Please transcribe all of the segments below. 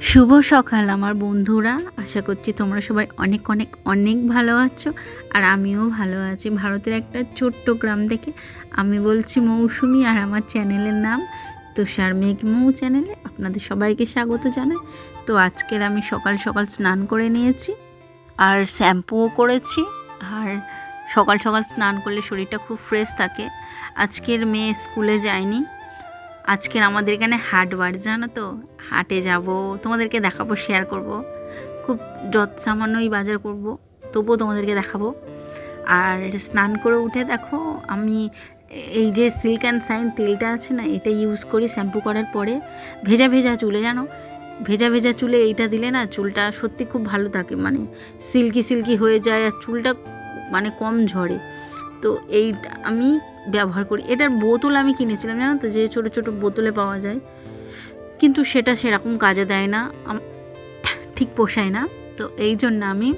শুভ সকাল আমার বন্ধুরা, আশা করছি তোমরা সবাই অনেক অনেক অনেক ভালো আছো। আর আমিও ভালো আছি। ভারতের একটা ছোট্ট গ্রাম থেকে আমি বলছি মৌসুমি, আর আমার চ্যানেলের নাম তুষার মেঘ মৌ চ্যানেলে আপনাদের সবাইকে স্বাগত জানাই। তো আজকের আমি সকাল সকাল স্নান করে নিয়েছি আর শ্যাম্পুও করেছি। আর সকাল সকাল স্নান করলে শরীরটা খুব ফ্রেশ থাকে। আজকের মেয়ে স্কুলে যায়নি। আজকের আমাদের এখানে হাট বার, জানো তো, হাটে যাব, তোমাদেরকে দেখাবো, শেয়ার করব। খুব সামান্যই বাজার করব, তবুও তোমাদেরকে দেখাবো। আর স্নান করে উঠে দেখো, আমি এই যে সিল্ক অ্যান্ড শাইন তেলটা আছে না, এটা ইউজ করি শ্যাম্পু করার পরে। ভেজা ভেজা চুলে, জানো, ভেজা ভেজা চুলে এইটা দিলে না চুলটা সত্যি খুব ভালো থাকে, মানে সিল্কি সিল্কি হয়ে যায় আর চুলটা মানে কম ঝরে। তো এইটা আমি ব্যবহার করি। এটার বোতল আমি কিনেছিলাম, জানো তো, যে ছোটো ছোটো বোতলে পাওয়া যায়, কিন্তু সেটা সেরকম কাজে দেয় না, ঠিক পোষায় না। তো এই জন্য আমি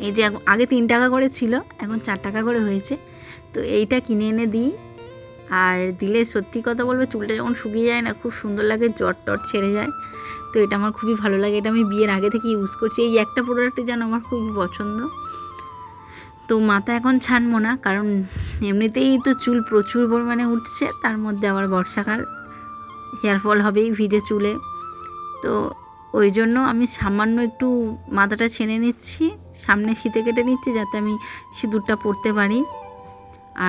এই যে আগে 3 টাকা করে ছিল, এখন 4 টাকা করে হয়েছে, তো এইটা কিনে এনে দিই। আর দিলে সত্যি কথা বলবো, চুলটা যখন শুকিয়ে যায় না, খুব সুন্দর লাগে, জট টট ছেড়ে যায়। তো এটা আমার খুবই ভালো লাগে, এটা আমি বিয়ের আগে থেকে ইউজ করছি। এই একটা প্রোডাক্টই যেন আমার খুবই পছন্দ। তো মাথা এখন ছানবো না, কারণ এমনিতেই তো চুল প্রচুর পরিমাণে উঠছে, তার মধ্যে আবার বর্ষাকাল, হেয়ার ফল হবেই ভিজে চুলে। তো ওই জন্য আমি সামান্য একটু মাথাটা ছেনে নিচ্ছি, সামনে শীতে কেটে নিচ্ছি, যাতে আমি সিঁদুরটা পরতে পারি।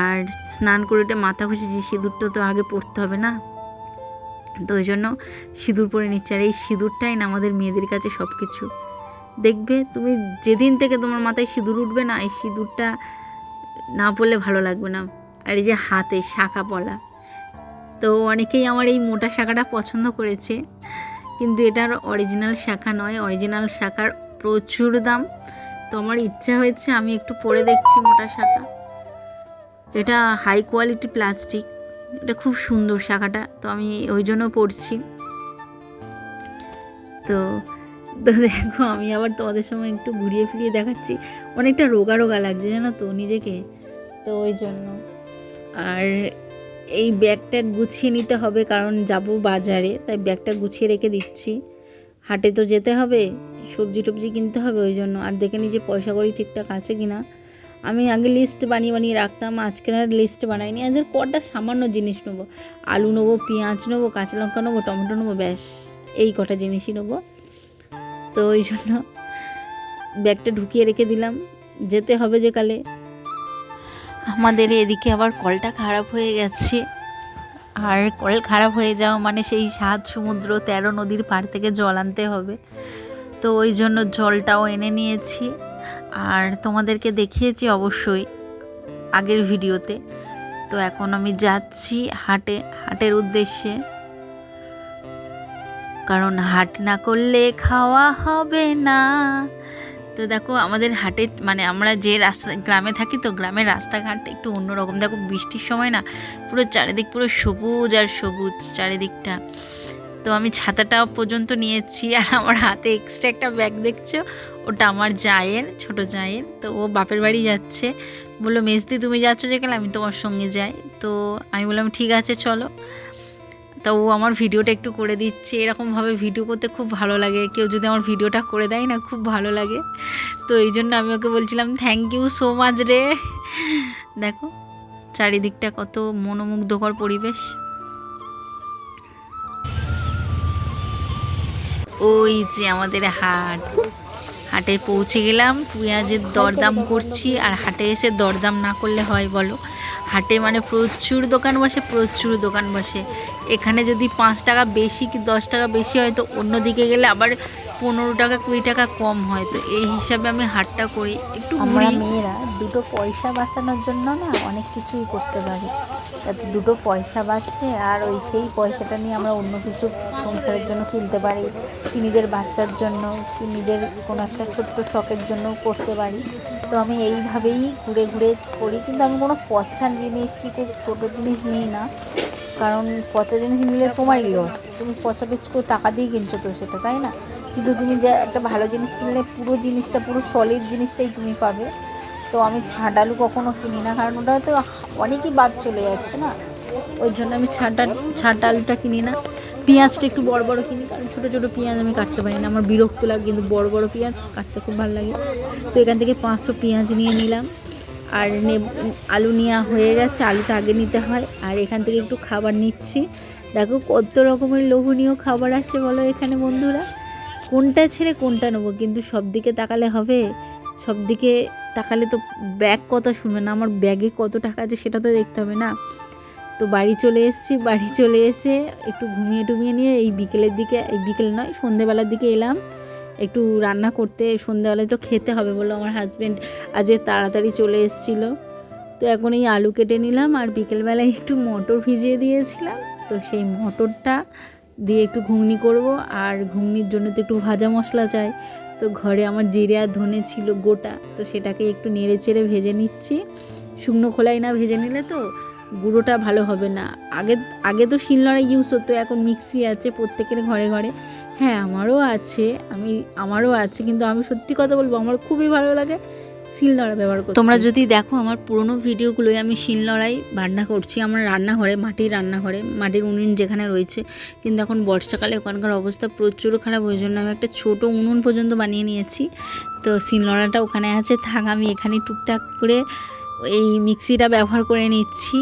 আর স্নান করে উঠে মাথা ঘষেছি, সিঁদুরটা তো আগে পরতে হবে না, তো ওই জন্য সিঁদুর পরে নিচ্ছি। আর এই সিঁদুরটাই না আমাদের মেয়েদের কাছে সব কিছু। দেখবে তুমি যেদিন থেকে তোমার মাথায় সিঁদুর উঠবে না, এই সিঁদুরটা না পরলে ভালো লাগবে না। আর এই যে হাতে শাঁখা পলা, তো অনেকেই আমার এই মোটা শাঁখাটা পছন্দ করেছে, কিন্তু এটার অরিজিনাল শাঁখা নয়, অরিজিনাল শাঁখার প্রচুর দাম। তো আমার ইচ্ছা হয়েছে আমি একটু পরে দেখছি মোটা শাঁখা। এটা হাই কোয়ালিটি প্লাস্টিক, এটা খুব সুন্দর শাঁখাটা, তো আমি ওই জন্য পরছি। তো তো দেখো, আমি আবার তোমাদের সময় একটু ঘুরিয়ে ফিরিয়ে দেখাচ্ছি। অনেকটা রোগা রোগা লাগছে, জানো তো, নিজেকে, তো ওই জন্য। আর এই ব্যাগটা গুছিয়ে নিতে হবে, কারণ যাব বাজারে, তাই ব্যাগটা গুছিয়ে রেখে দিচ্ছি। হাটে তো যেতে হবে, সবজি টবজি কিনতে হবে, ওই জন্য। আর দেখে নিই যে পয়সা কড়ি ঠিকঠাক আছে কি না। আমি আগে লিস্ট বানিয়ে বানিয়ে রাখতাম, আজকের আর লিস্ট বানাইনি। আজকের কটা সামান্য জিনিস নেবো, আলু নেবো, পেঁয়াজ নেবো, কাঁচা লঙ্কা নেবো, টমেটো নেবো, ব্যাস এই কটা জিনিসই নেবো। তো ওই জন্য ব্যাগটা ঢুকিয়ে রেখে দিলাম, যেতে হবে যে কালে। আমাদের এদিকে আবার কলটা খারাপ হয়ে গেছে, আর কল খারাপ হয়ে যাওয়া মানে সেই 7 সমুদ্র 13 নদীর পাড় থেকে জল আনতে হবে। তো ওই জন্য জলটাও এনে নিয়েছি, আর তোমাদেরকে দেখিয়েছি অবশ্যই আগের ভিডিওতে। তো এখন আমি যাচ্ছি হাটের উদ্দেশ্যে, কারণ হাট না করলে খাওয়া হবে না। তো দেখো আমাদের হাটে, মানে আমরা যে গ্রামে থাকি, তো গ্রামের রাস্তাঘাট একটু অন্যরকম। দেখো বৃষ্টির সময় না পুরো চারিদিক পুরো সবুজ আর সবুজ চারিদিকটা। তো আমি ছাতাটা পর্যন্ত নিয়েছি, আর আমার হাতে এক্সট্রা একটা ব্যাগ দেখছো, ওটা আমার জায়ের, ছোট জায়ের। তো ও বাপের বাড়ি যাচ্ছে, বললো মেজদি তুমি যাচ্ছ যেখানে, আমি তোমার সঙ্গে যাই। তো আমি বললাম ঠিক আছে চলো। তো ও আমার ভিডিওটা একটু করে দিচ্ছে। এরকমভাবে ভিডিও করতে খুব ভালো লাগে, কেউ যদি আমার ভিডিওটা করে দেয় না, খুব ভালো লাগে। তো এই জন্য আমি ওকে বলছিলাম থ্যাংক ইউ সো মাচ রে। দেখো চারিদিকটা কত মনোমুগ্ধকর পরিবেশ। ওই যে আমাদের হাটে পৌঁছে গেলাম, পেঁয়াজের দরদাম করছি। আর হাটে এসে দরদাম না করলে হয় বলো? হাটে মানে প্রচুর দোকান বসে, প্রচুর দোকান বসে। এখানে যদি 5 টাকা বেশি কি 10 টাকা বেশি হয়, তো অন্যদিকে গেলে আবার 15 টাকা 20 টাকা কম হয়। তো এই হিসাবে আমি হাটটা করি একটু। আমরা মেয়েরা দুটো পয়সা বাঁচানোর জন্য না অনেক কিছুই করতে পারি, যাতে দুটো পয়সা বাঁচে, আর ওই সেই পয়সাটা নিয়ে আমরা অন্য কিছু সংসারের জন্য কিনতে পারি, কি নিজের বাচ্চার জন্য, কি নিজের কোনো একটা ছোট্ট শখের জন্য করতে পারি। তো আমি এইভাবেই ঘুরে ঘুরে করি, কিন্তু আমি কোনো পচা জিনিস কি খুব ছোটো জিনিস নিই না, কারণ পচা জিনিস নিলে তোমারই লস। তুমি পচা বেচ করে টাকা দিয়ে কিনছো তো সেটা, তাই না? কিন্তু তুমি যে একটা ভালো জিনিস কিনলে পুরো জিনিসটা, পুরো সলিড জিনিসটাই তুমি পাবে। তো আমি ছাঁট আলু কখনো কিনি না, কারণ ওটা তো অনেকই বাদ চলে যাচ্ছে না, ওই জন্য আমি ছাঁট আলুটা কিনি না। পেঁয়াজটা একটু বড় বড় কিনি, কারণ ছোটো ছোটো পেঁয়াজ আমি কাটতে পারি না, আমার বিরক্ত লাগে, কিন্তু বড় বড় পেঁয়াজ কাটতে খুব ভালো লাগে। তো এখান থেকে 500 পেঁয়াজ নিয়ে নিলাম। আর আলু নেওয়া হয়ে গেছে, আলুটা আগে নিতে হয়। আর এখান থেকে একটু খাবার নিচ্ছি। দেখো কত রকমের লোভনীয় খাবার আছে বলো এখানে বন্ধুরা, কোনটা ছেড়ে কোনটা নেবো, কিন্তু সব দিকে তাকালে হবে? সব দিকে তাকালে তো ব্যাগ কথা শুনবে না, আমার ব্যাগে কত টাকা আছে সেটা তো দেখতে হবে না। তো বাড়ি চলে এসেছি, বাড়ি চলে এসে একটু ঘুমিয়ে টুমিয়ে নিয়ে এই বিকেলের দিকে, এই বিকেল নয় সন্ধেবেলার দিকে এলাম একটু রান্না করতে। সন্ধেবেলায় তো খেতে হবে বলো, আমার হাজব্যান্ড আজকে তাড়াতাড়ি চলে এসেছিলো। তো এখন এই আলু কেটে নিলাম, আর বিকেলবেলায় একটু মটর ভিজিয়ে দিয়েছিলাম, তো সেই মটরটা দিয়ে একটু ঘুগনি করব। আর ঘুগনির জন্য তো একটু ভাজা মশলা চাই, তো ঘরে আমার জিরে আর ধনে ছিল গোটা, তো সেটাকে একটু নেড়ে চেড়ে ভেজে নিচ্ছি। শুকনো খোলাই না ভেজে নিলে তো গুঁড়োটা ভালো হবে না। আগে আগে তো শিলনোড়া ইউজ হতো, এখন মিক্সি আছে প্রত্যেকের ঘরে ঘরে। হ্যাঁ আমারও আছে, কিন্তু আমি সত্যি কথা বলবো আমার খুবই ভালো লাগে শিলনোড়া ব্যবহার করতে। তোমরা যদি দেখো আমার পুরনো ভিডিওগুলোই আমি শিলনোড়াই রান্না করছি, আমার রান্নাঘরে, মাটির রান্নাঘরে, মাটির উনুন যেখানে রয়েছে। কিন্তু এখন বর্ষাকালে ওখানকার অবস্থা প্রচুর খারাপ, ওই জন্য আমি একটা ছোটো উনুন পর্যন্ত বানিয়ে নিয়েছি। তো শিলনোড়াটা ওখানে আছে, থাক আমি এখানে টুকটাক করে এই মিক্সিটা ব্যবহার করে নিচ্ছি।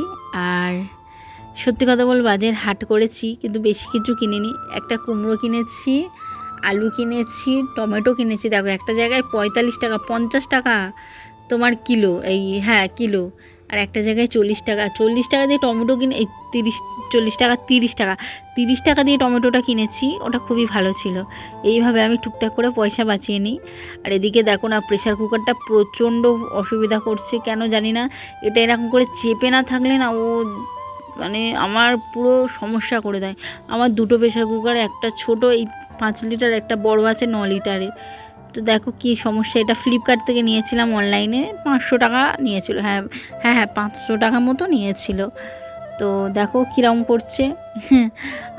আর সত্যি কথা বল বাজার হাট করেছি, কিন্তু বেশি কিছু কিনিনি। একটা কুমড়ো কিনেছি, আলু কিনেছি, টমেটো কিনেছি। দেখো একটা জায়গায় 45 টাকা, 50 টাকা তোমার কিলো, কিলো। আর একটা জায়গায় 40 টাকা, 40 টাকা দিয়ে টমেটো কিনে, এই 40 টাকা 30 টাকা দিয়ে টমেটোটা কিনেছি, ওটা খুবই ভালো ছিল। এইভাবে আমি টুকটাক করে পয়সা বাঁচিয়ে নিই। আর এদিকে দেখো না, প্রেশার কুকারটা প্রচণ্ড অসুবিধা করছে, কেন জানি না। এটা এরকম করে চেপে না থাকলে না ও মানে আমার পুরো সমস্যা করে দেয়। আমার দুটো প্রেশার কুকার, একটা ছোটো এই 5 লিটার, একটা বড় আছে 9 লিটারের। তো দেখো কী সমস্যা। এটা ফ্লিপকার্ট থেকে নিয়েছিলাম, অনলাইনে 500 টাকা নিয়েছিল। হ্যাঁ 500 টাকা মতো নিয়েছিল। তো দেখো কীরকম করছে।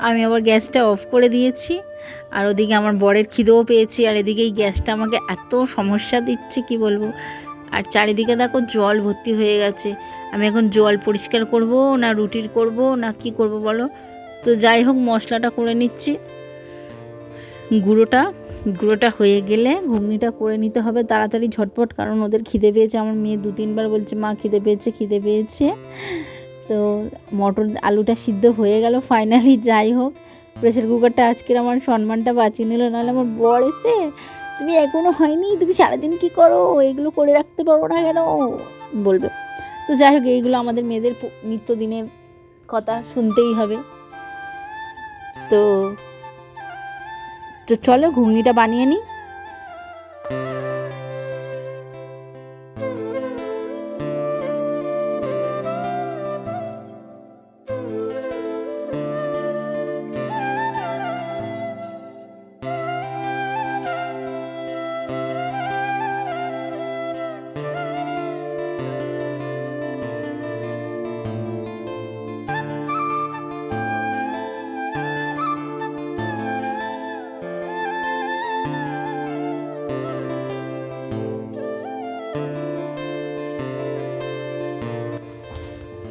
আমি আবার গ্যাসটা অফ করে দিয়েছি। আর ওদিকে আমার বরের খিদেও পেয়েছি, আর এদিকে এই গ্যাসটা আমাকে এত সমস্যা দিচ্ছে কি বলবো। আর চারিদিকে দেখো জল ভর্তি হয়ে গেছে। আমি এখন জল পরিষ্কার করব না রুটির করব না কি করব বলো। তো যাই হোক মশলাটা করে নিচ্ছি। গুঁড়োটা হয়ে গেলে ঘুগনিটা করে নিতে হবে তাড়াতাড়ি ঝটপট, কারণ ওদের খিদে পেয়েছে। আমার মেয়ে 2-3 বার বলছে মা খিদে পেয়েছে। তো মটর আলুটা সিদ্ধ হয়ে গেল ফাইনালি। যাই হোক প্রেসার কুকারটা আজকের আমার সম্মানটা বাঁচিয়ে নিল, নাহলে আমার বর এসে তুমি এখনও হয়নি, তুমি সারাদিন কী করো, এগুলো করে রাখতে পারো না কেন বলবে। তো যাই হোক এইগুলো আমাদের মেয়েদের নিত্যদিনের কথা, শুনতেই হবে। তো চলো ঘুগনিটা বানিয়ে নিই।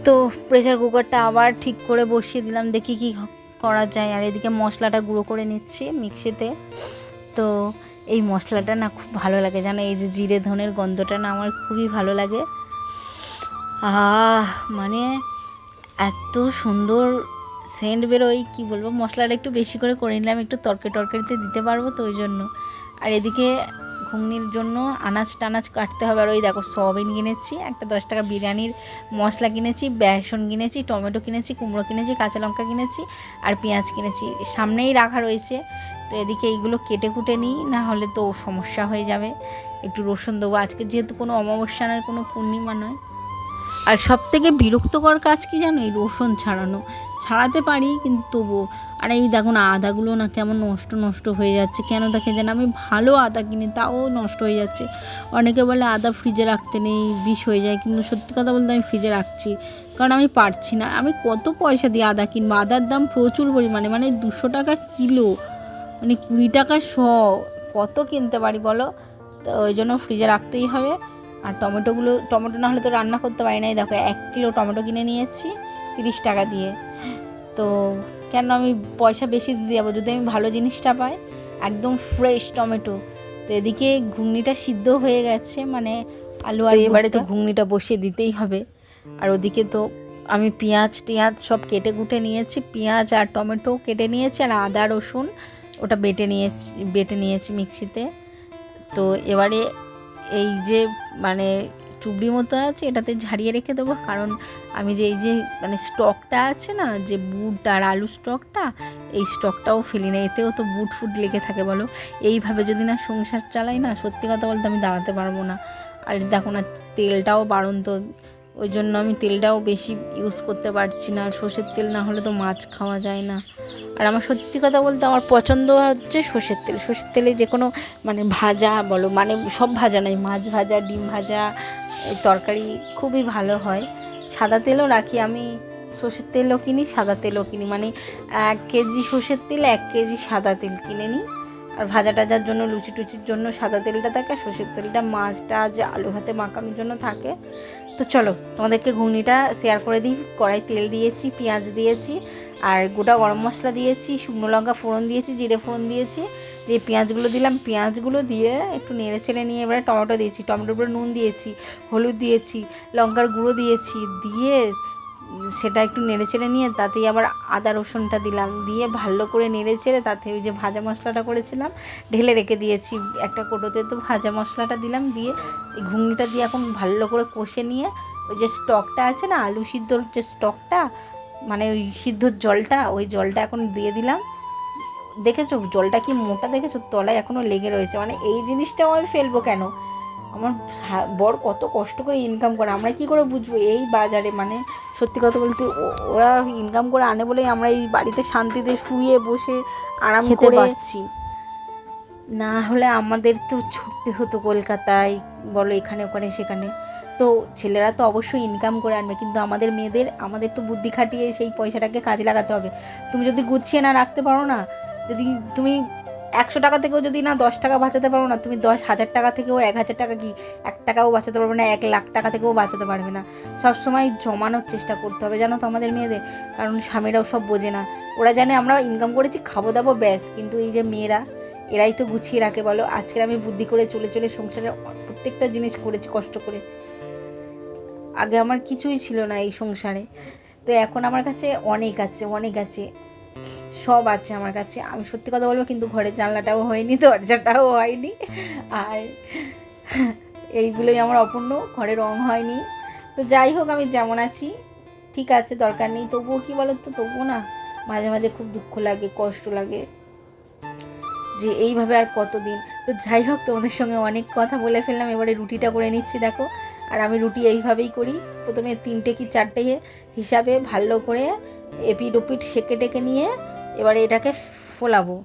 তো প্রেসার কুকারটা আবার ঠিক করে বসিয়ে দিলাম, দেখি কি করা যায়। আর এদিকে মশলাটা গুঁড়ো করে নিচ্ছি মিক্সিতে। তো এই মশলাটা না খুব ভালো লাগে জানো, এই যে জিরে ধনের গন্ধটা না আমার খুবই ভালো লাগে। মানে এত সুন্দর সেন্ট বেরোয় কি বলবো। মশলাটা একটু বেশি করে নিলাম, একটু তরকারিতে দিতে পারবো তো ওই জন্য। আর এদিকে ঘুগনির জন্য আনাজ টানাজ কাটতে হবে। আর ওই দেখো সয়াবিন কিনেছি, একটা 10 টাকা বিরিয়ানির মশলা কিনেছি, বেসন কিনেছি, টমেটো কিনেছি, কুমড়ো কিনেছি, কাঁচা লঙ্কা কিনেছি, আর পেঁয়াজ কিনেছি। সামনেই রাখা রয়েছে। তো এদিকে এইগুলো কেটে কুটে নিই, না হলে তো সমস্যা হয়ে যাবে। একটু রসুন দেবো আজকে, যেহেতু কোনো অমাবস্যা নয়, কোনো পূর্ণিমা নয়। আর সবথেকে বিরক্তকর কাজ কি জানো, এই রসুন ছাড়াতে পারি কিন্তু তবুও। আর এই দেখো না আদাগুলো না কেমন নষ্ট হয়ে যাচ্ছে, কেন দেখে যেন। আমি ভালো আদা কিনি তাও নষ্ট হয়ে যাচ্ছে। অনেকে বলে আদা ফ্রিজে রাখতে নেই, বিষ হয়ে যায়, কিন্তু সত্যি কথা বলতে আমি ফ্রিজে রাখছি, কারণ আমি পারছি না। আমি কত পয়সা দিয়ে আদা কিনবো, আদার দাম প্রচুর পরিমাণে, মানে 200 টাকা কিলো, মানে 20 টাকা শ, কত কিনতে পারি বলো। তো ওই জন্য ফ্রিজে রাখতেই হবে। আর টমেটো না হলে তো রান্না করতে পারি না। দেখো 1 কিলো টমেটো কিনে নিয়েছি 30 টাকা দিয়ে। তো কেন আমি পয়সা বেশি দিয়ে যাবো যদি আমি ভালো জিনিসটা পাই, একদম ফ্রেশ টমেটো। তো এদিকে ঘুগনিটা সিদ্ধ হয়ে গেছে, মানে আলু আর এবারে তো ঘুগনিটা বসিয়ে দিতেই হবে। আর ওদিকে তো আমি পেঁয়াজ সব কেটে কুটে নিয়েছি, পেঁয়াজ আর টমেটো কেটে নিয়েছি, আর আদা রসুন ওটা বেটে নিয়েছি মিক্সিতে। তো এবারে এই যে মানে চুবড়ি মতো আছে এটাতে ঝাড়িয়ে রেখে দেবো, কারণ আমি যে এই যে মানে স্টকটা আছে না, যে বুট আর আলু স্টকটা, এই স্টকটাও ফেলি না, এতেও তো বুট ফুট লেগে থাকে বলো। এইভাবে যদি না সংসার চালাই না, সত্যি কথা বলতে আমি দাঁড়াতে পারবো না। আর দেখো না তেলটাও বাড়ন্ত, ওই জন্য আমি তেলটাও বেশি ইউজ করতে পারছি না। সর্ষের তেল না হলে তো মাছ খাওয়া যায় না। আর আমার সত্যি কথা বলতে আমার পছন্দ হচ্ছে সর্ষের তেল। সর্ষের তেলে যে কোনো মানে ভাজা বলো, মানে সব ভাজা নয়, মাছ ভাজা, ডিম ভাজা, তরকারি খুবই ভালো হয়। সাদা তেলও রাখি আমি, সর্ষের তেলও কিনি, সাদা তেলও কিনি, মানে 1 কেজি সর্ষের তেল 1 কেজি সাদা তেল কিনে নিই। আর ভাজা টাজার জন্য, লুচি টুচির জন্য সাদা তেলটা থাকে, সর্ষের তেলটা মাছ টাছ আলু ভাতে মাখানোর জন্য থাকে। তো চলো তোমাদেরকে ঘুগনিটা শেয়ার করে দিই। কড়াই তেল দিয়েছি, পেঁয়াজ দিয়েছি, আর গোটা গরম মশলা দিয়েছি, শুকনো লঙ্কা ফোড়ন দিয়েছি, জিরে ফোড়ন দিয়েছি, দিয়ে পেঁয়াজগুলো দিলাম। পেঁয়াজগুলো দিয়ে একটু নেড়ে চেড়ে নিয়ে এবারে টমেটো দিয়েছি, টমেটোর উপরে নুন দিয়েছি, হলুদ দিয়েছি, লঙ্কার গুঁড়ো দিয়েছি, দিয়ে সেটা একটু নেড়ে চেড়ে নিয়ে তাতেই আবার আদা রসুনটা দিলাম, দিয়ে ভালো করে নেড়ে চেড়ে তাতে ওই যে ভাজা মশলাটা করেছিলাম ঢেলে রেখে দিয়েছি একটা কোটোতে। তো ভাজা মশলাটা দিলাম, দিয়ে এই ঘুগনিটা দিয়ে এখন ভালো করে কষে নিয়ে ওই যে স্টকটা আছে না, আলু সিদ্ধর যে স্টকটা, মানে ওই সিদ্ধর জলটা, ওই জলটা এখন দিয়ে দিলাম। দেখেছো জলটা কি মোটা, দেখেছো তলায় এখনও লেগে রয়েছে, মানে এই জিনিসটাও আমি ফেলবো কেন? আমার বর কত কষ্ট করে ইনকাম করে, আমরা কি করে বুঝবো এই বাজারে? মানে সত্যি কথা বলতে ওরা ইনকাম করে আনে বলেই আমরা এই বাড়িতে শান্তিতে শুয়ে বসে আরাম করে পাচ্ছি, না হলে আমাদের তো ছুটতে হতো কলকাতায় বলো, এখানে ওখানে সেখানে। তো ছেলেরা তো অবশ্যই ইনকাম করে আনবে, কিন্তু আমাদের মেয়েদের, আমাদের তো বুদ্ধি খাটিয়ে সেই পয়সাটাকে কাজে লাগাতে হবে। তুমি যদি গুছিয়ে না রাখতে পারো না, যদি তুমি 100 টাকা থেকেও যদি না 10 টাকা বাঁচাতে পারো না, তুমি 10,000 টাকা থেকেও 1,000 টাকা কি 1 টাকাও বাঁচাতে পারবে না, 1 লাখ টাকা থেকেও বাঁচাতে পারবে না। সবসময় জমানোর চেষ্টা করতে হবে, জানো তো আমাদের মেয়েদের। কারণ স্বামীরাও সব বোঝে না, ওরা জানে আমরা ইনকাম করেছি খাবো দাবো ব্যাস, কিন্তু এই যে মেয়েরা, এরাই তো গুছিয়ে রাখে বলো। আজকে আমি বুদ্ধি করে চলে চলে সংসারে প্রত্যেকটা জিনিস করেছি কষ্ট করে। আগে আমার কিছুই ছিল না এই সংসারে, তো এখন আমার কাছে অনেক আছে, অনেক আছে, সব আছে আমার কাছে। আমি সত্যি কথা বলবো, কিন্তু ঘরের জানলাটাও হয়নি, দরজাটাও হয়নি, আর এইগুলোই আমার অপূর্ণ, ঘরে রং হয়নি। তো যাই হোক, আমি যেমন আছি ঠিক আছে, দরকার নেই। তবুও কি বলো তো, তবুও না মাঝে মাঝে খুব দুঃখ লাগে, কষ্ট লাগে যে এইভাবে আর কতদিন। তো যাই হোক, তোমাদের সঙ্গে অনেক কথা বলে ফেললাম, এবারে রুটিটা করে নিচ্ছি দেখো। আর আমি রুটি এইভাবেই করি, প্রথমে 3টে কি 4টে হিসাবে ভালো করে এপিট ওপিট সেকে টেকে নিয়ে এবারে এটাকে ফোলাবো।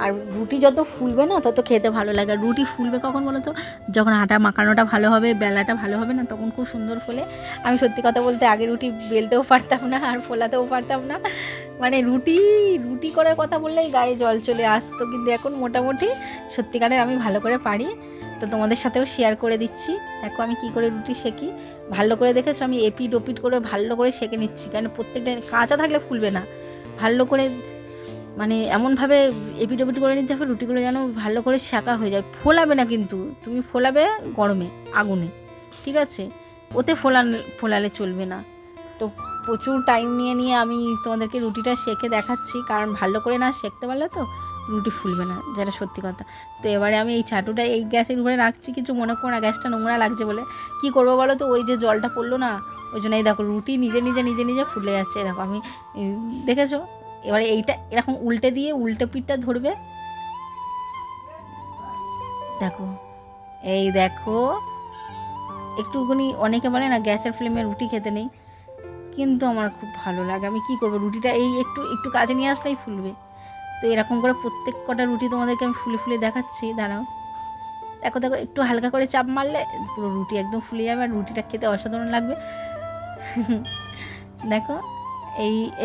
আর রুটি যত ফুলবে না তত খেতে ভালো লাগে। আর রুটি ফুলবে কখন বলো তো, যখন আটা মাখানোটা ভালো হবে, বেলাটা ভালো হবে না, তখন খুব সুন্দর ফোলে। আমি সত্যি কথা বলতে আগে রুটি বেলতেও পারতাম না আর ফোলাতেও পারতাম না, মানে রুটি করার কথা বললেই গায়ে জল চলে আসতো, কিন্তু এখন মোটামুটি সত্যিকারের আমি ভালো করে পারি। তো তোমাদের সাথেও শেয়ার করে দিচ্ছি, দেখো আমি কি করে রুটি সেকি। ভালো করে দেখেছো আমি এপিট ওপিট করে ভালো করে সেকে নিচ্ছি, কারণ প্রত্যেকটা কাঁচা থাকলে ফুলবে না। ভালো করে মানে এমনভাবে এপিট ওপিট করে নিতে হবে রুটিগুলো যেন ভালো করে সেকা হয়ে যায়। ফোলাবে না কিন্তু, তুমি ফোলাবে গরমে আগুনে, ঠিক আছে? ওতে ফোলালে চলবে না। তো প্রচুর টাইম নিয়ে আমি তোমাদেরকে রুটিটা সেকে দেখাচ্ছি, কারণ ভালো করে না সেকতে পারলে তো রুটি ফুলবে না, যেটা সত্যি কথা। তো এবারে আমি এই চাটুটা এই গ্যাসের উপরে রাখছি, কিছু মনে করো না, গ্যাসটা নোংরা লাগছে বলে। কি করবো বলো তো, ওই যে জলটা পড়লো না, ওই জন্য এই দেখো রুটি নিজে নিজে ফুলে যাচ্ছে। দেখো আমি দেখেছো, এবারে এইটা এরকম উল্টে দিয়ে উল্টে পিঠটা ধরবে, দেখো এই দেখো একটুখানি। অনেকে বলে না গ্যাসের ফ্লেমে রুটি খেতে নেই, কিন্তু আমার খুব ভালো লাগে। আমি কি করবো, রুটিটা এই একটু কাজে নিয়ে আসলেই ফুলবে। তো এরকম করে প্রত্যেক কটা রুটি তোমাদেরকে আমি ফুলে দেখাচ্ছি, দাঁড়াও। দেখো একটু হালকা করে চাপ মারলে পুরো রুটি একদম ফুলে যাবে, আর রুটিটা খেতে অসাধারণ লাগবে। দেখো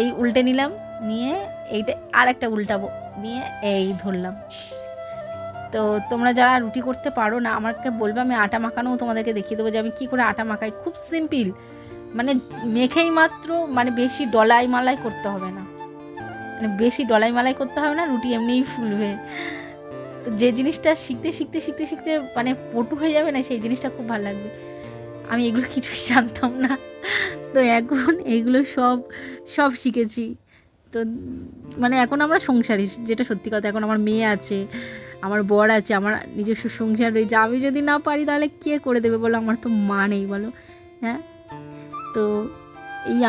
এই উল্টে নিলাম, নিয়ে এইটা আর একটা উল্টাবো, নিয়ে এই ধরলাম। তো তোমরা যারা রুটি করতে পারো না আমাকে বলবে, আমি আটা মাখানোও তোমাদেরকে দেখিয়ে দেবো যে আমি কী করে আটা মাখাই। খুব সিম্পল, মানে মেখেই মাত্র, মানে বেশি ডলাই মালাই করতে হবে না। মানে বেশি ডলাই মালাই করতে হবে না, রুটি এমনিই ফুলবে। তো যে জিনিসটা শিখতে শিখতে শিখতে শিখতে মানে পটু হয়ে যাবে না, সেই জিনিসটা খুব ভালো লাগবে। আমি এগুলো কিছুই জানতাম না, তো এখন এইগুলো সব শিখেছি। তো মানে এখন আমরা সংসারী, যেটা সত্যি কথা। এখন আমার মেয়ে আছে, আমার বর আছে, আমার নিজস্ব সংসার রয়েছে। আমি যদি না পারি তাহলে কে করে দেবে বলো? আমার তো মা নেই বলো, হ্যাঁ? তো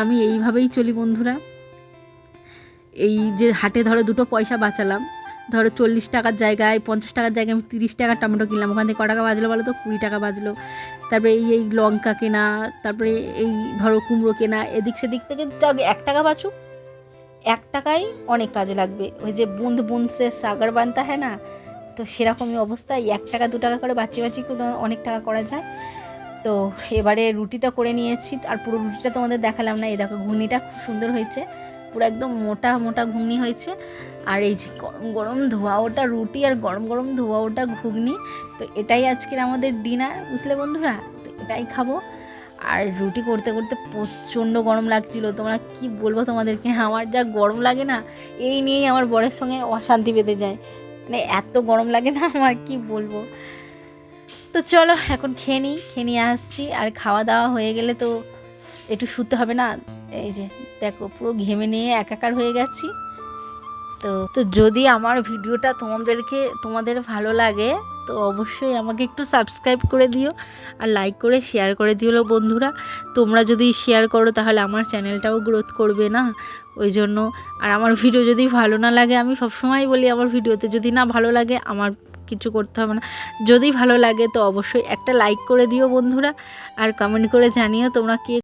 আমি এইভাবেই চলি বন্ধুরা। এই যে হাটে ধরো 2 পয়সা বাঁচালাম, ধরো 40 টাকার জায়গায় 50 টাকার জায়গায় আমি 30 টাকার টমেটো কিনলাম, ওখান থেকে ক টাকা বাঁচলো বলো তো? 20 টাকা বাঁচলো। তারপরে এই লঙ্কা কেনা, তারপরে এই ধরো কুমড়ো কেনা, এদিক সেদিক থেকে যাক 1 টাকা বাঁচুক, 1 টাকাই অনেক কাজে লাগবে। ওই যে বুঁদ বুঁদ সে সাগর বানতা হ্যাঁ না, তো সেরকমই অবস্থায় 1 টাকা 2 টাকা করে বাঁচিয়ে অনেক টাকা করা যায়। তো এবারে রুটিটা করে নিয়েছি, আর পুরো রুটিটা তোমাদের দেখালাম না। এই দেখো ঘুগনিটা খুব সুন্দর হয়েছে, পুরো একদম মোটা মোটা ঘুগনি হয়েছে। আর এই যে গরম গরম ধোয়া ওটা রুটি আর গরম গরম ধোয়া ওটা ঘুগনি, তো এটাই আজকের আমাদের ডিনার, বুঝলে বন্ধুরা? তো এটাই খাবো। আর রুটি করতে করতে প্রচণ্ড গরম লাগছিল, তোমরা কি বলবো তোমাদেরকে, আমার যা গরম লাগে না, এই নিয়েই আমার বরের সঙ্গে অশান্তি বেঁধে যায়, মানে এত গরম লাগে না আমার, কি বলবো। তো চলো এখন খেয়ে নিয়ে আসছি। আর খাওয়া দাওয়া হয়ে গেলে তো একটু শুতে হবে না। এই যে দেখো পুরো ঘেমে নিয়ে একাকার হয়ে গেছি। তো যদি আমার ভিডিওটা তোমাদের ভালো লাগে তো অবশ্যই আমাকে একটু সাবস্ক্রাইব করে দিও, আর লাইক করে শেয়ার করে দিও বন্ধুরা। তোমরা যদি শেয়ার করো তাহলে আমার চ্যানেলটাও গ্রোথ করবে না, ওই জন্য। আর আমার ভিডিও যদি ভালো না লাগে, আমি সবসময় বলি আমার ভিডিওতে যদি না ভালো লাগে আমার কিছু করতে হবে না, যদি ভালো লাগে তো অবশ্যই একটা লাইক করে দিও বন্ধুরা, আর কমেন্ট করে জানিও তোমরা কে